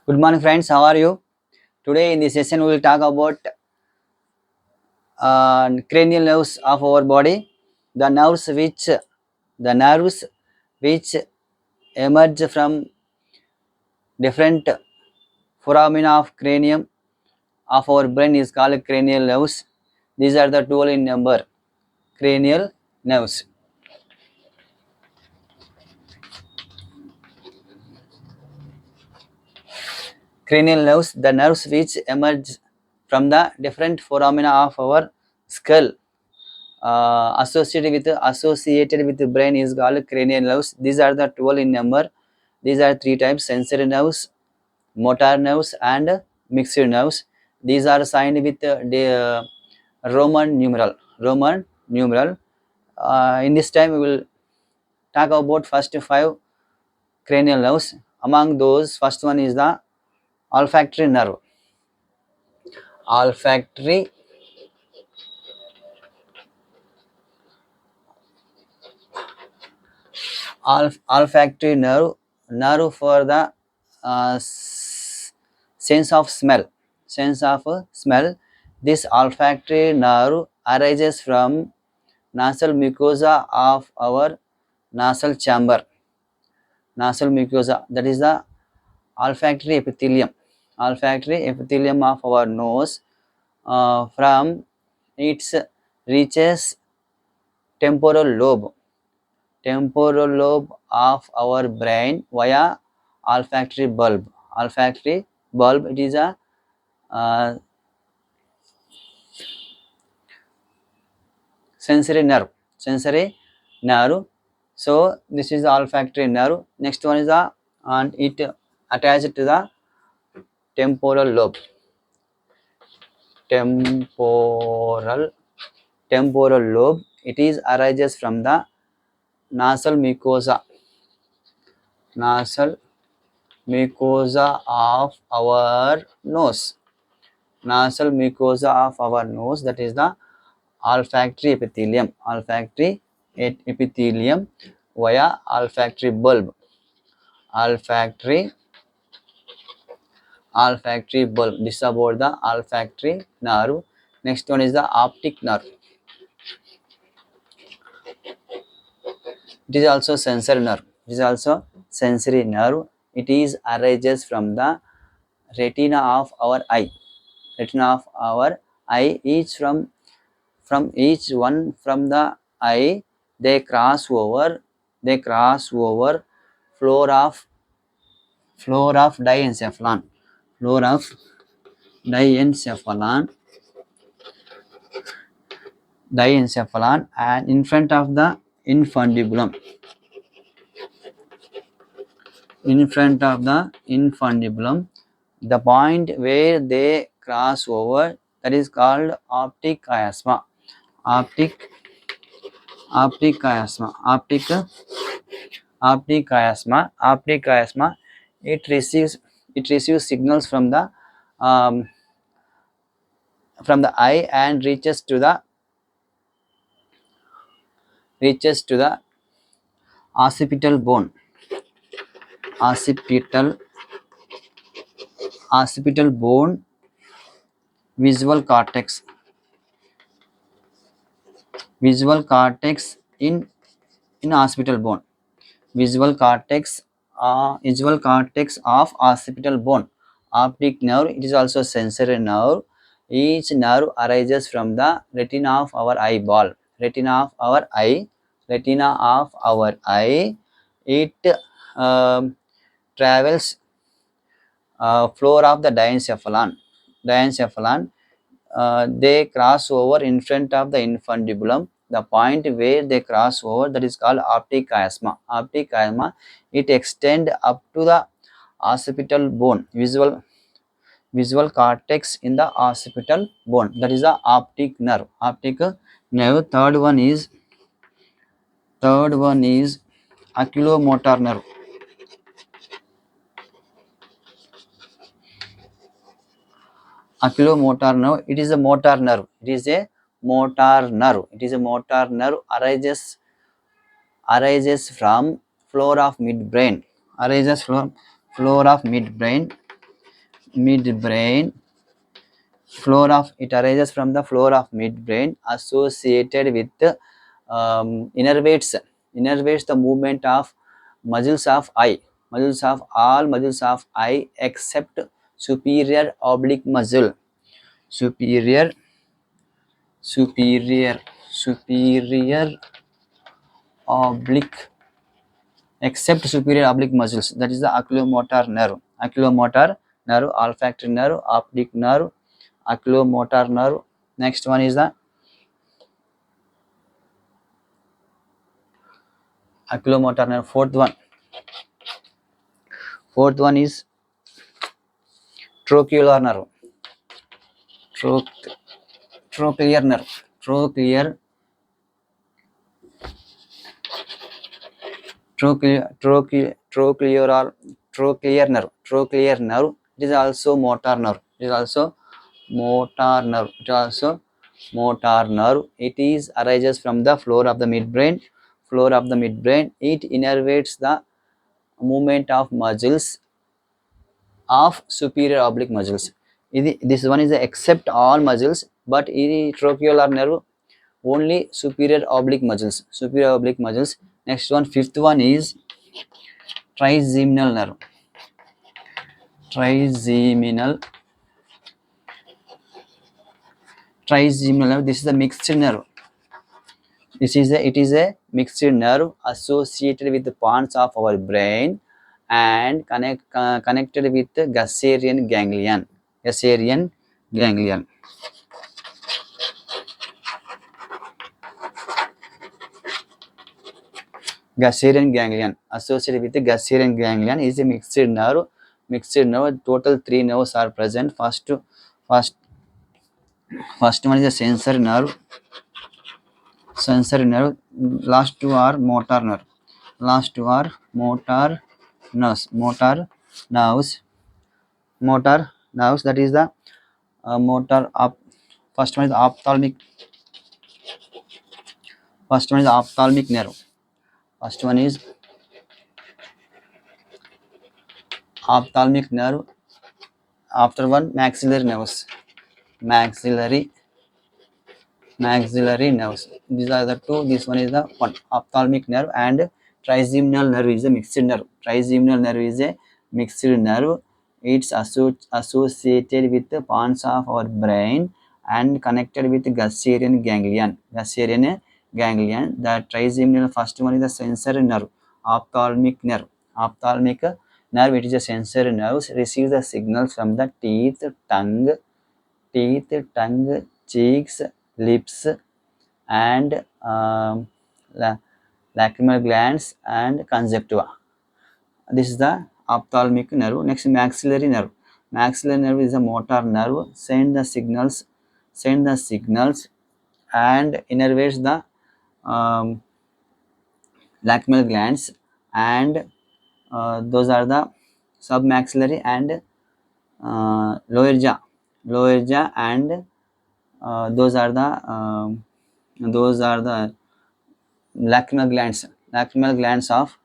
Good morning, friends. How are you? Today, in this session, we will talk about cranial nerves of our body, the nerves which emerge from different foramina of cranium of our brain is called cranial nerves. These are the 12 in number. Cranial nerves. Cranial nerves, the nerves which emerge from the different foramina of our skull associated with the brain is called cranial nerves. These are the 12 in number. These are three types: sensory nerves, motor nerves, and mixed nerves. These are signed with the Roman numeral. In this time, we will talk about first five cranial nerves. Among those, first one is the olfactory nerve. Olfactory olfactory nerve for the sense of smell. This olfactory nerve arises from nasal mucosa of our nasal chamber. Nasal mucosa, that is the olfactory epithelium of our nose. From its reaches temporal lobe of our brain via olfactory bulb. It is a uh, sensory nerve. So this is the olfactory nerve. Next one is the, and it attached to the temporal temporal lobe. It is arises from the nasal mucosa of our nose. That is the olfactory epithelium via olfactory bulb. This is about the olfactory nerve. Next one is the optic nerve. It is also sensory nerve. It is arises from the retina of our eye. Each one from the eye, they cross over floor of diencephalon. Floor of diencephalon, and in front of the infundibulum. The point where they cross over, that is called optic chiasma. Optic chiasma. It receives signals from the um, eye and reaches to the occipital bone. Occipital bone, visual cortex in occipital bone. Visual cortex of occipital bone. Optic nerve, it is also sensory nerve. Each nerve arises from the retina of our eyeball. Retina of our eye. It travels floor of the diencephalon. They cross over in front of the infundibulum. The point where they cross over, that is called optic chiasma. It extends up to the occipital bone, visual cortex in the occipital bone. That is the optic nerve. Third one is oculomotor nerve. Oculomotor nerve, it is a motor nerve. Arises from floor of midbrain. midbrain floor of it arises from the floor of midbrain associated with innervates the movement of muscles of eye, muscles of all muscles of eye except superior oblique muscle, superior superior superior oblique except superior oblique muscles, that is the oculomotor nerve, olfactory nerve, optic nerve, oculomotor nerve. Next one is the oculomotor nerve. Fourth one is trochlear nerve. Tro- trochlear nerve. Trochlear trochlear nerve. It is also motor nerve. Motor nerve. It is arises from the floor of the midbrain. It innervates the movement of muscles of superior oblique muscles. This one is except all muscles, but in trochlear nerve only superior oblique muscles. Next one, fifth one is trigeminal nerve. trigeminal Trigeminal nerve. This is a mixed nerve. It is a mixed nerve associated with the parts of our brain and connected with the Gasserian ganglion. Gasserian ganglion. Gasserian ganglion associated with the Gasserian ganglion is a mixed nerve. Total three nerves are present. First, first one is the sensory nerve. Last two are motor nerve. Last two are motor nerves. Motor nerves. That is the motor up. First one is ophthalmic. First one is ophthalmic nerve. First one is ophthalmic nerve. After one, maxillary nerves. Maxillary nerves. These are the two. This one is the one, ophthalmic nerve, and trigeminal nerve is a mixed nerve. Trigeminal nerve is a mixed nerve. It's associated with the parts of our brain and connected with Gasserian ganglion. The trigeminal first one is the sensory nerve. Ophthalmic nerve. Ophthalmic nerve, it is a sensory nerve. Receives the signals from the tongue, cheeks, lips, and lacrimal glands and conjunctiva. This is the ophthalmic nerve. Next, maxillary nerve. Maxillary nerve is a motor nerve. Send the signals, and innervates the um, lacrimal glands, and those are the submaxillary and lower jaw, and those are the lacrimal glands of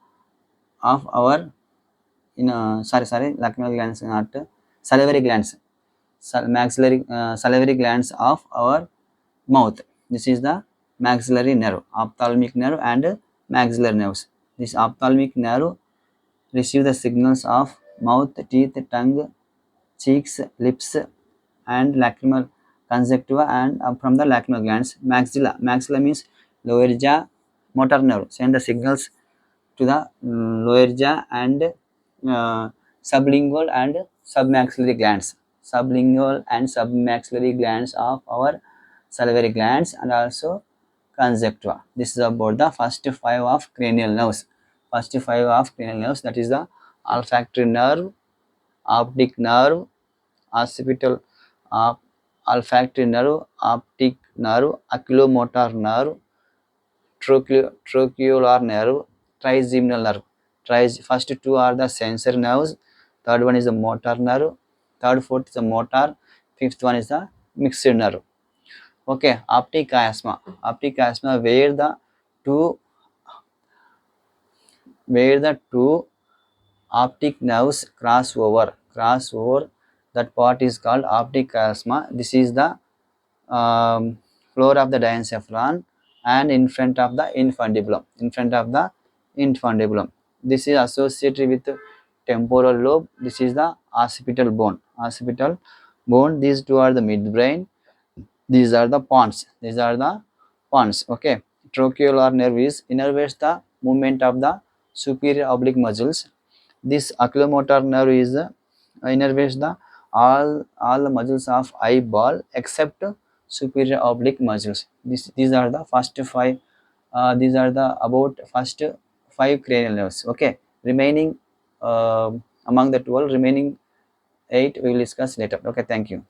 our lacrimal glands, not salivary glands, salivary glands of our mouth. This is the maxillary nerve, ophthalmic nerve, and maxillary nerves. This ophthalmic nerve receive the signals of mouth, teeth, tongue, cheeks, lips, and lacrimal conjunctiva, and from the lacrimal glands. Maxilla means lower jaw. Motor nerve send the signals to the lower jaw and sublingual and submaxillary glands. Of our salivary glands, and also conjunctiva. This is about the first five of cranial nerves. That is the olfactory nerve, optic nerve, occipital uh, olfactory nerve, optic nerve, oculomotor nerve, trochlear nerve, trigeminal nerve. First two are the sensory nerves, third one is the motor nerve, fourth is the motor, fifth one is the mixed nerve. Okay, optic chiasma. Where two the two optic nerves cross over that part is called optic chiasma. This is the floor of the diencephalon and in front of the infundibulum. In front of the infundibulum. This is associated with temporal lobe. This is the occipital bone. Occipital bone. These two are the midbrain. These are the pons. These are the pons. Okay. Trochlear nerve is innervates the movement of the superior oblique muscles. This oculomotor nerve is innervates the all the muscles of eyeball except superior oblique muscles. These are the first five. These are the about first five cranial nerves. Okay, remaining among the 12 remaining 8 we will discuss later. Okay, thank you.